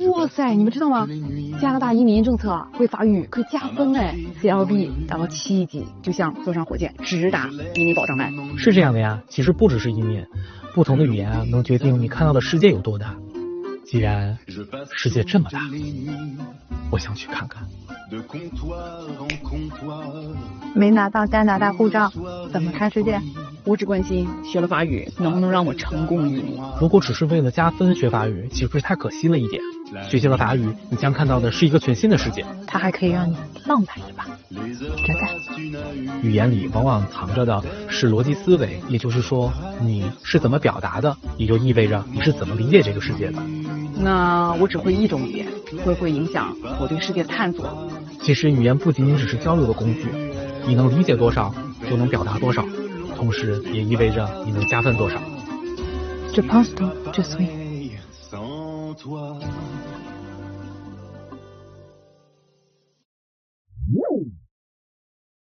哇塞，你们知道吗？加拿大移民政策会法语可以加分哎 ，CLB 达到7级，就像坐上火箭直达移民保障带。是这样的呀，其实不只是移民，不同的语言能决定你看到的世界有多大。既然世界这么大，我想去看看。没拿到加拿大护照，怎么看世界？我只关心学了法语能不能让我成功移民。如果只是为了加分学法语，岂不是太可惜了一点？学习了法语，你将看到的是一个全新的世界。它还可以让你浪漫一把，真的。语言里往往藏着的是逻辑思维，也就是说，你是怎么表达的，也就意味着你是怎么理解这个世界的。那我只会一种语言，会不会影响我对世界的探索？其实语言不仅仅只是交流的工具，你能理解多少，就能表达多少，同时也意味着你能加分多少。Je pense donc je suis